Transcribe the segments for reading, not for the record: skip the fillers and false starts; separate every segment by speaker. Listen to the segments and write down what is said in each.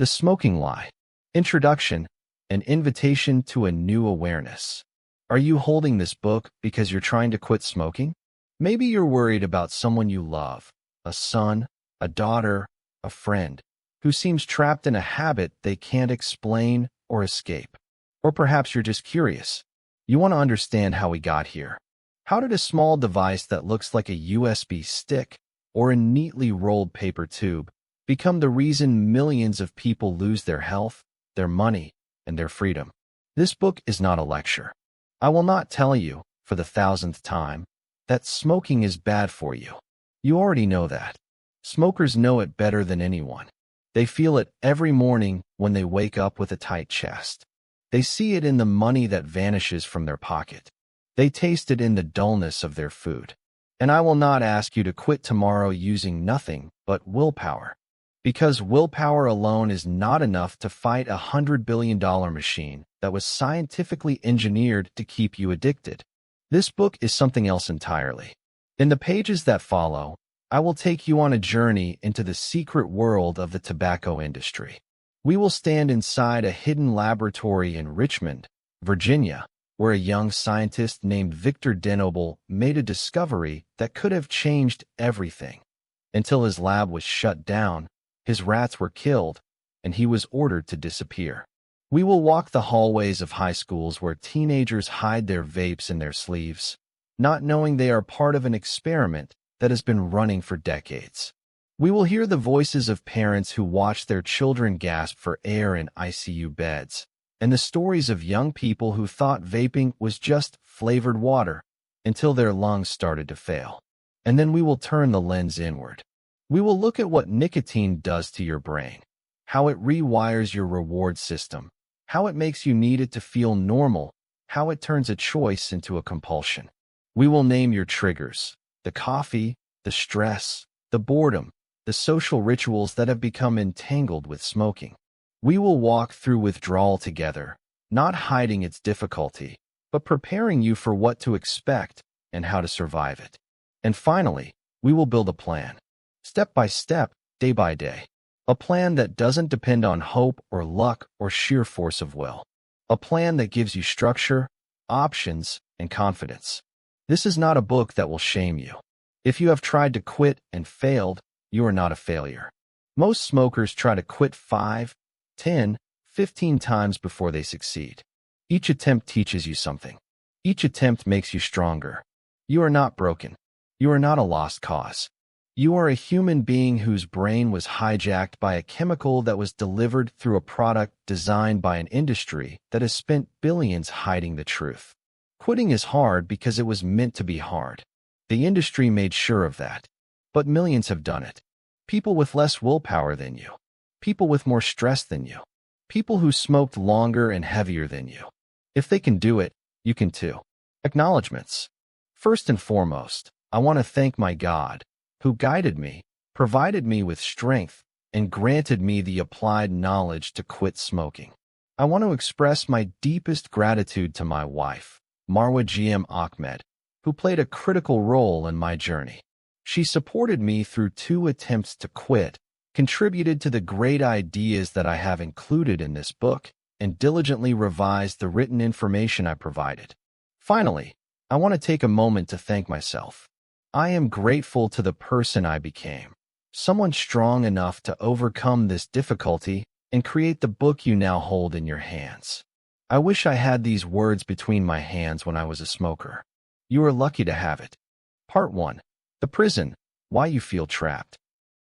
Speaker 1: The Smoking Lie. Introduction, an invitation to a new awareness. Are you holding this book because you're trying to quit smoking? Maybe you're worried about someone you love, a son, a daughter, a friend, who seems trapped in a habit they can't explain or escape. Or perhaps you're just curious. You want to understand how we got here. How did a small device that looks like a USB stick or a neatly rolled paper tube become the reason millions of people lose their health, their money, and their freedom? This book is not a lecture. I will not tell you, for the 1000th time, that smoking is bad for you. You already know that. Smokers know it better than anyone. They feel it every morning when they wake up with a tight chest. They see it in the money that vanishes from their pocket. They taste it in the dullness of their food. And I will not ask you to quit tomorrow using nothing but willpower. Because willpower alone is not enough to fight a $100 billion machine that was scientifically engineered to keep you addicted. This book is something else entirely. In the pages that follow, I will take you on a journey into the secret world of the tobacco industry. We will stand inside a hidden laboratory in Richmond, Virginia, where a young scientist named Victor Denoble made a discovery that could have changed everything. Until his lab was shut down, his rats were killed, and he was ordered to disappear. We will walk the hallways of high schools where teenagers hide their vapes in their sleeves, not knowing they are part of an experiment that has been running for decades. We will hear the voices of parents who watch their children gasp for air in ICU beds, and the stories of young people who thought vaping was just flavored water until their lungs started to fail. And then we will turn the lens inward. We will look at what nicotine does to your brain, how it rewires your reward system, how it makes you need it to feel normal, how it turns a choice into a compulsion. We will name your triggers, the coffee, the stress, the boredom, the social rituals that have become entangled with smoking. We will walk through withdrawal together, not hiding its difficulty, but preparing you for what to expect and how to survive it. And finally, we will build a plan, step by step, day by day. A plan that doesn't depend on hope or luck or sheer force of will. A plan that gives you structure, options, and confidence. This is not a book that will shame you. If you have tried to quit and failed, you are not a failure. Most smokers try to quit 5, 10, 15 times before they succeed. Each attempt teaches you something. Each attempt makes you stronger. You are not broken. You are not a lost cause. You are a human being whose brain was hijacked by a chemical that was delivered through a product designed by an industry that has spent billions hiding the truth. Quitting is hard because it was meant to be hard. The industry made sure of that. But millions have done it. People with less willpower than you. People with more stress than you. People who smoked longer and heavier than you. If they can do it, you can too. Acknowledgements. First and foremost, I want to thank my God, who guided me, provided me with strength, and granted me the applied knowledge to quit smoking. I want to express my deepest gratitude to my wife, Marwa GM Ahmed, who played a critical role in my journey. She supported me through 2 attempts to quit, contributed to the great ideas that I have included in this book, and diligently revised the written information I provided. Finally, I want to take a moment to thank myself. I am grateful to the person I became, someone strong enough to overcome this difficulty and create the book you now hold in your hands. I wish I had these words between my hands when I was a smoker. You are lucky to have it. Part 1. The Prison, Why You Feel Trapped.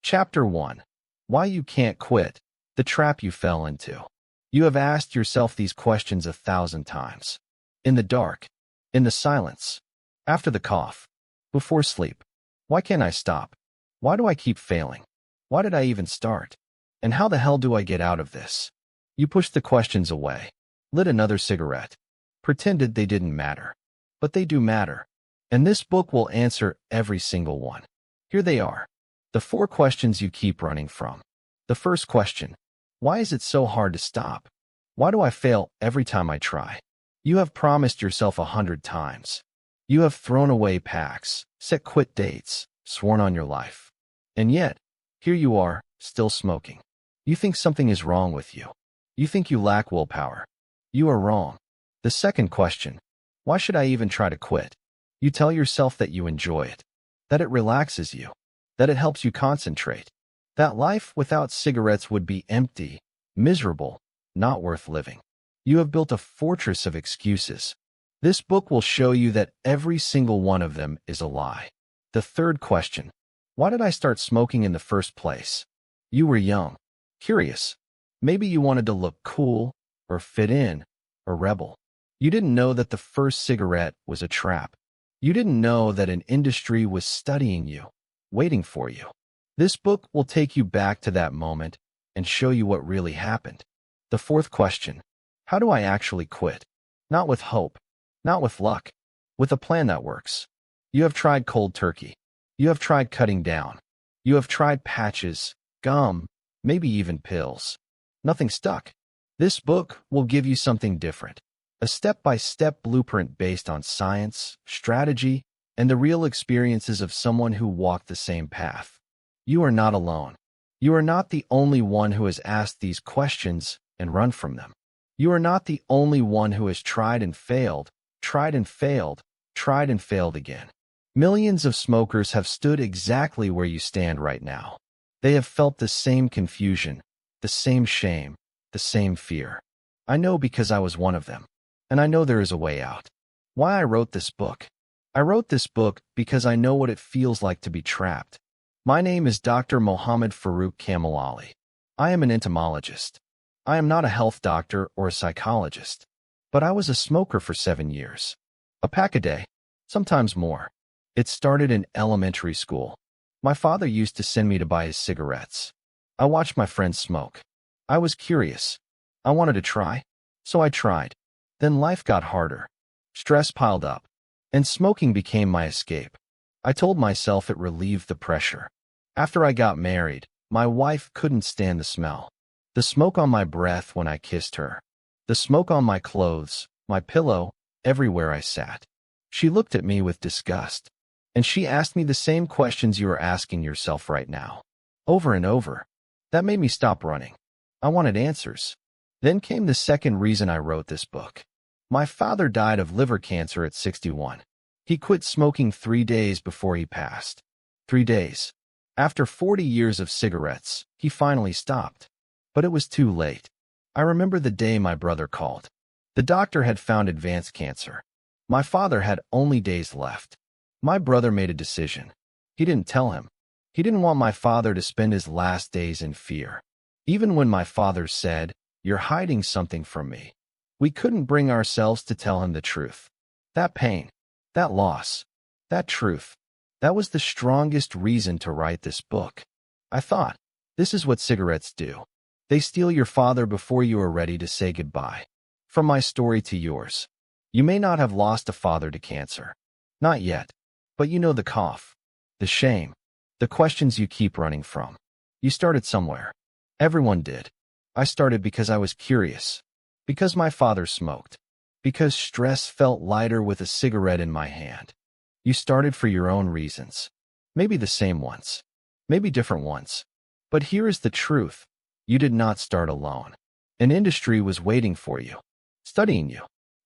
Speaker 1: Chapter 1. Why You Can't Quit, The Trap You Fell Into. You have asked yourself these questions 1,000 times. In the dark, in the silence, after the cough, before sleep. Why can't I stop? Why do I keep failing? Why did I even start? And how the hell do I get out of this? You pushed the questions away, lit another cigarette, pretended they didn't matter. But they do matter. And this book will answer every single one. Here they are. The 4 questions you keep running from. The first question. Why is it so hard to stop? Why do I fail every time I try? You have promised yourself 100 times. You have thrown away packs, set quit dates, sworn on your life. And yet, here you are, still smoking. You think something is wrong with you. You think you lack willpower. You are wrong. The second question, why should I even try to quit? You tell yourself that you enjoy it, that it relaxes you, that it helps you concentrate, that life without cigarettes would be empty, miserable, not worth living. You have built a fortress of excuses. This book will show you that every single one of them is a lie. The third question, why did I start smoking in the first place? You were young, curious. Maybe you wanted to look cool, or fit in, or rebel. You didn't know that the first cigarette was a trap. You didn't know that an industry was studying you, waiting for you. This book will take you back to that moment and show you what really happened. The fourth question, how do I actually quit? Not with hope, not with luck, with a plan that works. You have tried cold turkey. You have tried cutting down. You have tried patches, gum, maybe even pills. Nothing stuck. This book will give you something different. A step-by-step blueprint based on science, strategy, and the real experiences of someone who walked the same path. You are not alone. You are not the only one who has asked these questions and run from them. You are not the only one who has tried and failed, tried and failed, tried and failed again. Millions of smokers have stood exactly where you stand right now. They have felt the same confusion, the same shame, the same fear. I know because I was one of them. And I know there is a way out. Why I wrote this book? I wrote this book because I know what it feels like to be trapped. My name is Dr. Mohammed Farouk Kamal Ali. I am an entomologist. I am not a health doctor or a psychologist. But I was a smoker for 7 years. A pack a day, sometimes more. It started in elementary school. My father used to send me to buy his cigarettes. I watched my friends smoke. I was curious. I wanted to try. So I tried. Then life got harder. Stress piled up. And smoking became my escape. I told myself it relieved the pressure. After I got married, my wife couldn't stand the smell. The smoke on my breath when I kissed her. The smoke on my clothes, my pillow, everywhere I sat. She looked at me with disgust. And she asked me the same questions you are asking yourself right now. Over and over. That made me stop running. I wanted answers. Then came the second reason I wrote this book. My father died of liver cancer at 61. He quit smoking 3 days before he passed. 3 days. After 40 years of cigarettes, he finally stopped. But it was too late. I remember the day my brother called. The doctor had found advanced cancer. My father had only days left. My brother made a decision. He didn't tell him. He didn't want my father to spend his last days in fear. Even when my father said, "You're hiding something from me," we couldn't bring ourselves to tell him the truth. That pain, that loss, that truth, that was the strongest reason to write this book. I thought, this is what cigarettes do. They steal your father before you are ready to say goodbye. From my story to yours. You may not have lost a father to cancer. Not yet. But you know the cough, the shame, the questions you keep running from. You started somewhere. Everyone did. I started because I was curious. Because my father smoked. Because stress felt lighter with a cigarette in my hand. You started for your own reasons. Maybe the same ones. Maybe different ones. But here is the truth. You did not start alone. An industry was waiting for you. Studying you.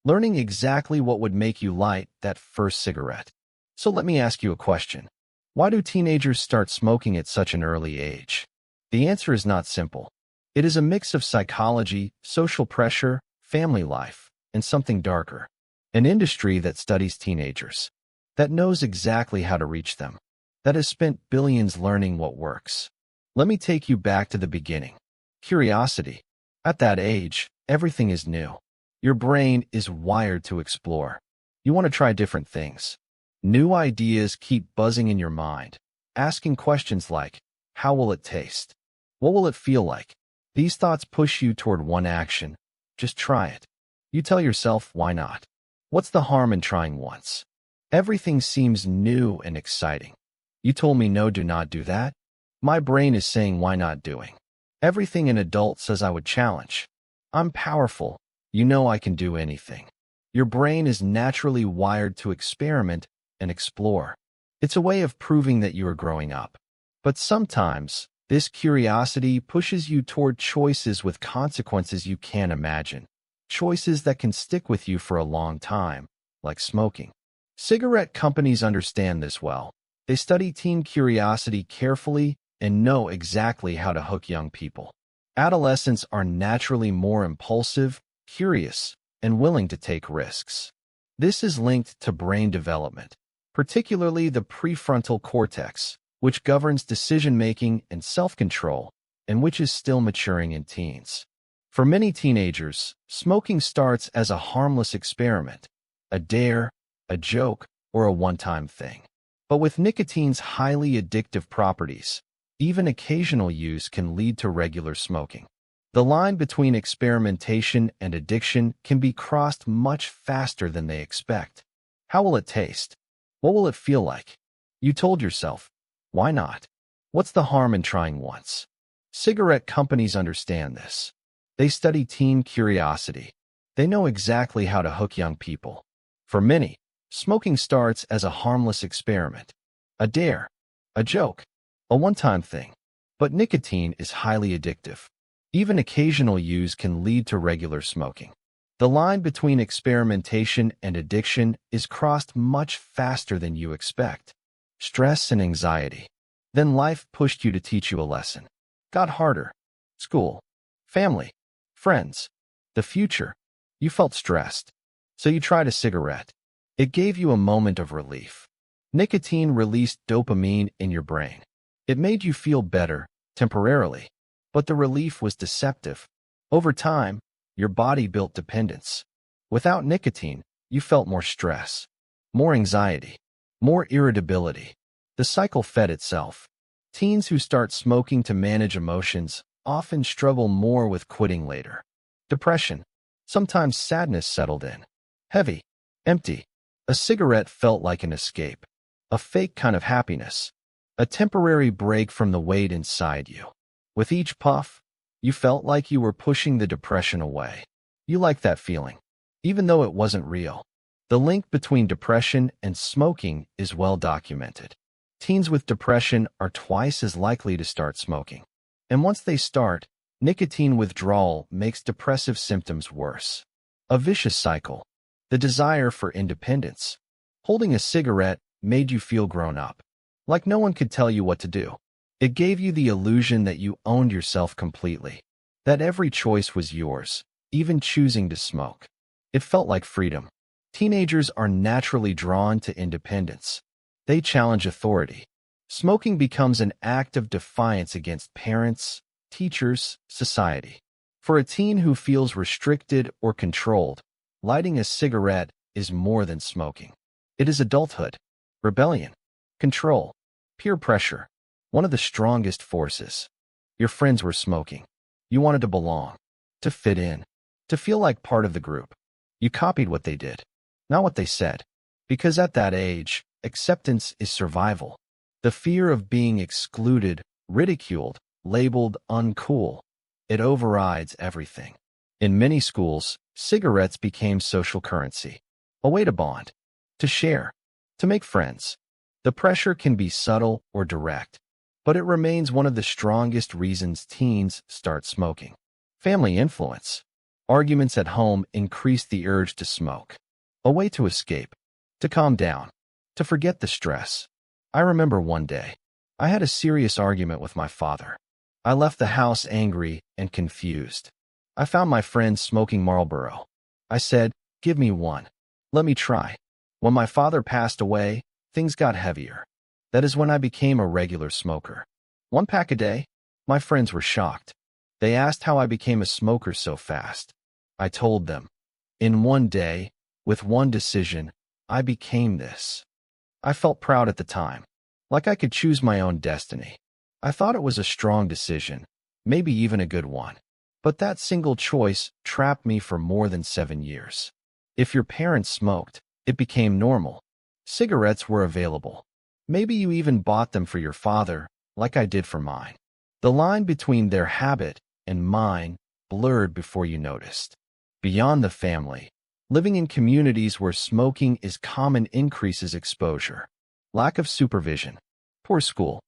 Speaker 1: Learning exactly what would make you light that first cigarette. So let me ask you a question. Why do teenagers start smoking at such an early age? The answer is not simple. It is a mix of psychology, social pressure, family life, and something darker. An industry that studies teenagers. That knows exactly how to reach them. That has spent billions learning what works. Let me take you back to the beginning. Curiosity. At that age, everything is new. Your brain is wired to explore. You want to try different things. New ideas keep buzzing in your mind, asking questions like, how will it taste? What will it feel like? These thoughts push you toward one action. Just try it. You tell yourself, why not? What's the harm in trying once? Everything seems new and exciting. You told me no, do not do that. My brain is saying, why not doing? Everything an adult says I would challenge. I'm powerful. You know I can do anything. Your brain is naturally wired to experiment and explore. It's a way of proving that you are growing up. But sometimes, This curiosity pushes you toward choices with consequences you can't imagine, choices that can stick with you for a long time, like smoking. Cigarette companies understand this well. They study teen curiosity carefully and know exactly how to hook young people. Adolescents are naturally more impulsive, curious, and willing to take risks. This is linked to brain development, particularly the prefrontal cortex, which governs decision-making and self-control, and which is still maturing in teens. For many teenagers, smoking starts as a harmless experiment, a dare, a joke, or a one-time thing. But with nicotine's highly addictive properties, even occasional use can lead to regular smoking. The line between experimentation and addiction can be crossed much faster than they expect. How will it taste? What will it feel like? You told yourself, why not? What's the harm in trying once? Cigarette companies understand this. They study teen curiosity. They know exactly how to hook young people. For many, smoking starts as a harmless experiment, a dare, a joke, a one-time thing. But nicotine is highly addictive. Even occasional use can lead to regular smoking. The line between experimentation and addiction is crossed much faster than you expect. Stress and anxiety. Then life pushed you to teach you a lesson. Got harder. School, family, friends, the future. You felt stressed. So you tried a cigarette. It gave you a moment of relief. Nicotine released dopamine in your brain. It made you feel better, temporarily. But the relief was deceptive. Over time, your body built dependence. Without nicotine, you felt more stress, more anxiety, more irritability. The cycle fed itself. Teens who start smoking to manage emotions often struggle more with quitting later. Depression. Sometimes sadness settled in. Heavy, empty. A cigarette felt like an escape. A fake kind of happiness. A temporary break from the weight inside you. With each puff, you felt like you were pushing the depression away. You liked that feeling, even though it wasn't real. The link between depression and smoking is well documented. Teens with depression are twice as likely to start smoking. And once they start, nicotine withdrawal makes depressive symptoms worse. A vicious cycle. The desire for independence. Holding a cigarette made you feel grown up, like no one could tell you what to do. It gave you the illusion that you owned yourself completely, that every choice was yours, even choosing to smoke. It felt like freedom. Teenagers are naturally drawn to independence. They challenge authority. Smoking becomes an act of defiance against parents, teachers, society. For a teen who feels restricted or controlled, lighting a cigarette is more than smoking. It is adulthood, rebellion, control, peer pressure. One of the strongest forces. Your friends were smoking. You wanted to belong, to fit in, to feel like part of the group. You copied what they did, not what they said. Because at that age, acceptance is survival. The fear of being excluded, ridiculed, labeled uncool. It overrides everything. In many schools, cigarettes became social currency. A way to bond, to share, to make friends. The pressure can be subtle or direct, but it remains one of the strongest reasons teens start smoking. Family influence. Arguments at home increase the urge to smoke. A way to escape, to calm down, to forget the stress. I remember one day, I had a serious argument with my father. I left the house angry and confused. I found my friend smoking Marlboro. I said, "Give me one. Let me try." When my father passed away, things got heavier. That is when I became a regular smoker. 1 pack a day? My friends were shocked. They asked how I became a smoker so fast. I told them, in one day, with one decision, I became this. I felt proud at the time, like I could choose my own destiny. I thought it was a strong decision, maybe even a good one. But that single choice trapped me for more than 7 years. If your parents smoked, it became normal. Cigarettes were available. Maybe you even bought them for your father, like I did for mine. The line between their habit and mine blurred before you noticed. Beyond the family, living in communities where smoking is common increases exposure. Lack of supervision, poor school,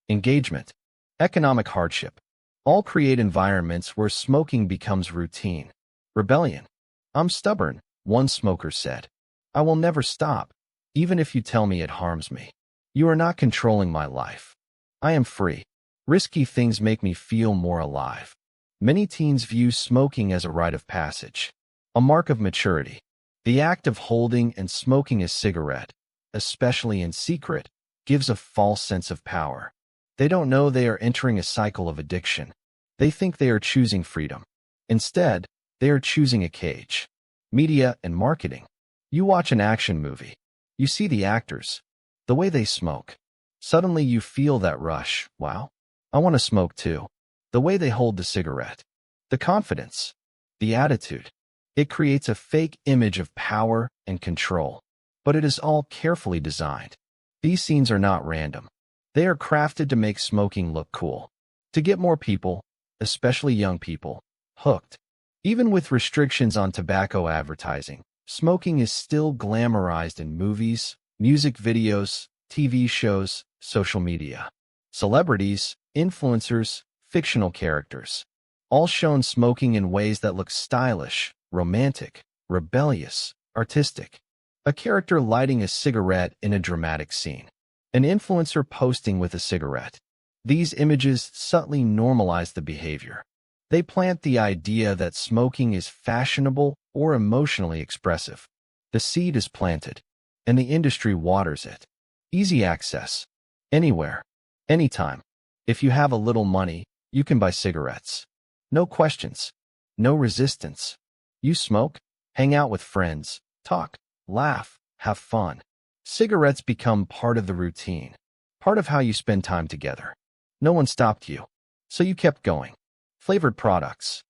Speaker 1: engagement, Economic hardship. All create environments where smoking becomes routine. Rebellion. I'm stubborn, one smoker said. I will never stop, even if you tell me it harms me. You are not controlling my life. I am free. Risky things make me feel more alive. Many teens view smoking as a rite of passage, a mark of maturity. The act of holding and smoking a cigarette, especially in secret, gives a false sense of power. They don't know they are entering a cycle of addiction. They think they are choosing freedom. Instead, they are choosing a cage. Media and marketing. You watch an action movie. You see the actors, the way they smoke. Suddenly you feel that rush. Wow, I want to smoke too. The way they hold the cigarette. The confidence. The attitude. It creates a fake image of power and control. But it is all carefully designed. These scenes are not random. They are crafted to make smoking look cool. To get more people, especially young people, hooked. Even with restrictions on tobacco advertising, smoking is still glamorized in movies, music videos, TV shows, social media. Celebrities, influencers, fictional characters, all shown smoking in ways that look stylish, romantic, rebellious, artistic. A character lighting a cigarette in a dramatic scene. An influencer posting with a cigarette. These images subtly normalize the behavior. They plant the idea that smoking is fashionable or emotionally expressive. The seed is planted, and the industry waters it. Easy access. Anywhere. Anytime. If you have a little money, you can buy cigarettes. No questions. No resistance. You smoke, hang out with friends, talk, laugh, have fun. Cigarettes become part of the routine, part of how you spend time together. No one stopped you, so you kept going. Flavored products.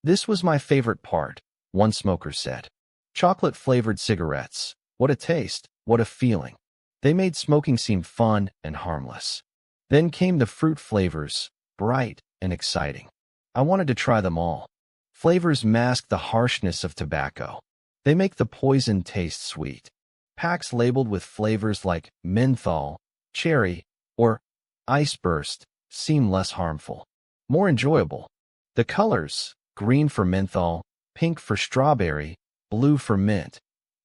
Speaker 1: This was my favorite part, one smoker said. Chocolate-flavored cigarettes. What a taste, what a feeling. They made smoking seem fun and harmless. Then came the fruit flavors, bright and exciting. I wanted to try them all. Flavors mask the harshness of tobacco. They make the poison taste sweet. Packs labeled with flavors like menthol, cherry, or ice burst seem less harmful, more enjoyable. The colors, green for menthol, pink for strawberry, blue for mint,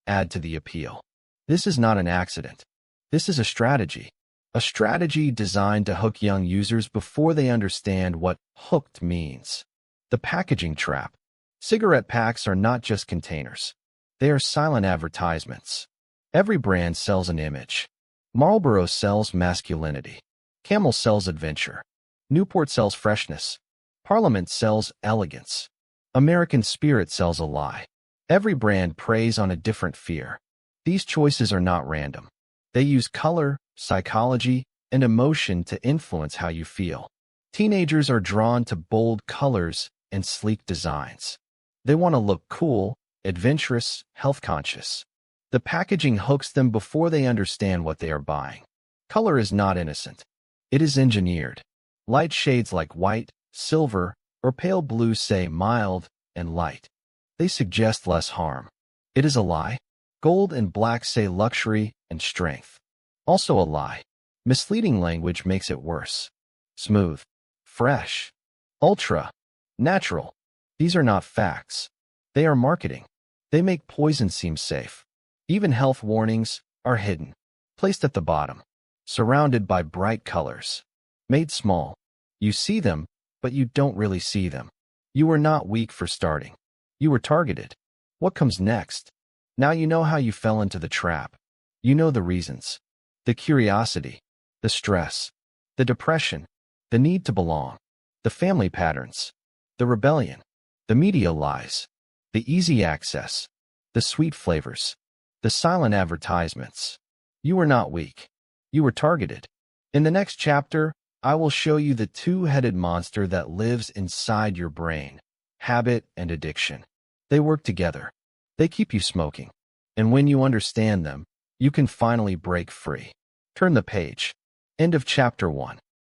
Speaker 1: add to the appeal. This is not an accident. This is a strategy designed to hook young users before they understand what hooked means. The packaging trap. Cigarette packs are not just containers. They are silent advertisements. Every brand sells an image. Marlboro sells masculinity. Camel sells adventure. Newport sells freshness. Parliament sells elegance. American Spirit sells a lie. Every brand preys on a different fear. These choices are not random. They use color, psychology, and emotion to influence how you feel. Teenagers are drawn to bold colors and sleek designs. They want to look cool, adventurous, health-conscious. The packaging hooks them before they understand what they are buying. Color is not innocent. It is engineered. Light shades like white, silver, or pale blue say mild and light. They suggest less harm. It is a lie. Gold and black say luxury and strength. Also a lie. Misleading language makes it worse. Smooth, fresh, ultra, natural. These are not facts. They are marketing. They make poison seem safe. Even health warnings are hidden, placed at the bottom, surrounded by bright colors. Made small. You see them, but you don't really see them. You were not weak for starting. You were targeted. What comes next? Now you know how you fell into the trap. You know the reasons. The curiosity, the stress, the depression, the need to belong, the family patterns, the rebellion, the media lies, the easy access, the sweet flavors, the silent advertisements. You were not weak. You were targeted. In the next chapter, I will show you the two-headed monster that lives inside your brain, habit and addiction. They work together. They keep you smoking. And when you understand them, you can finally break free. Turn the page. End of chapter 1.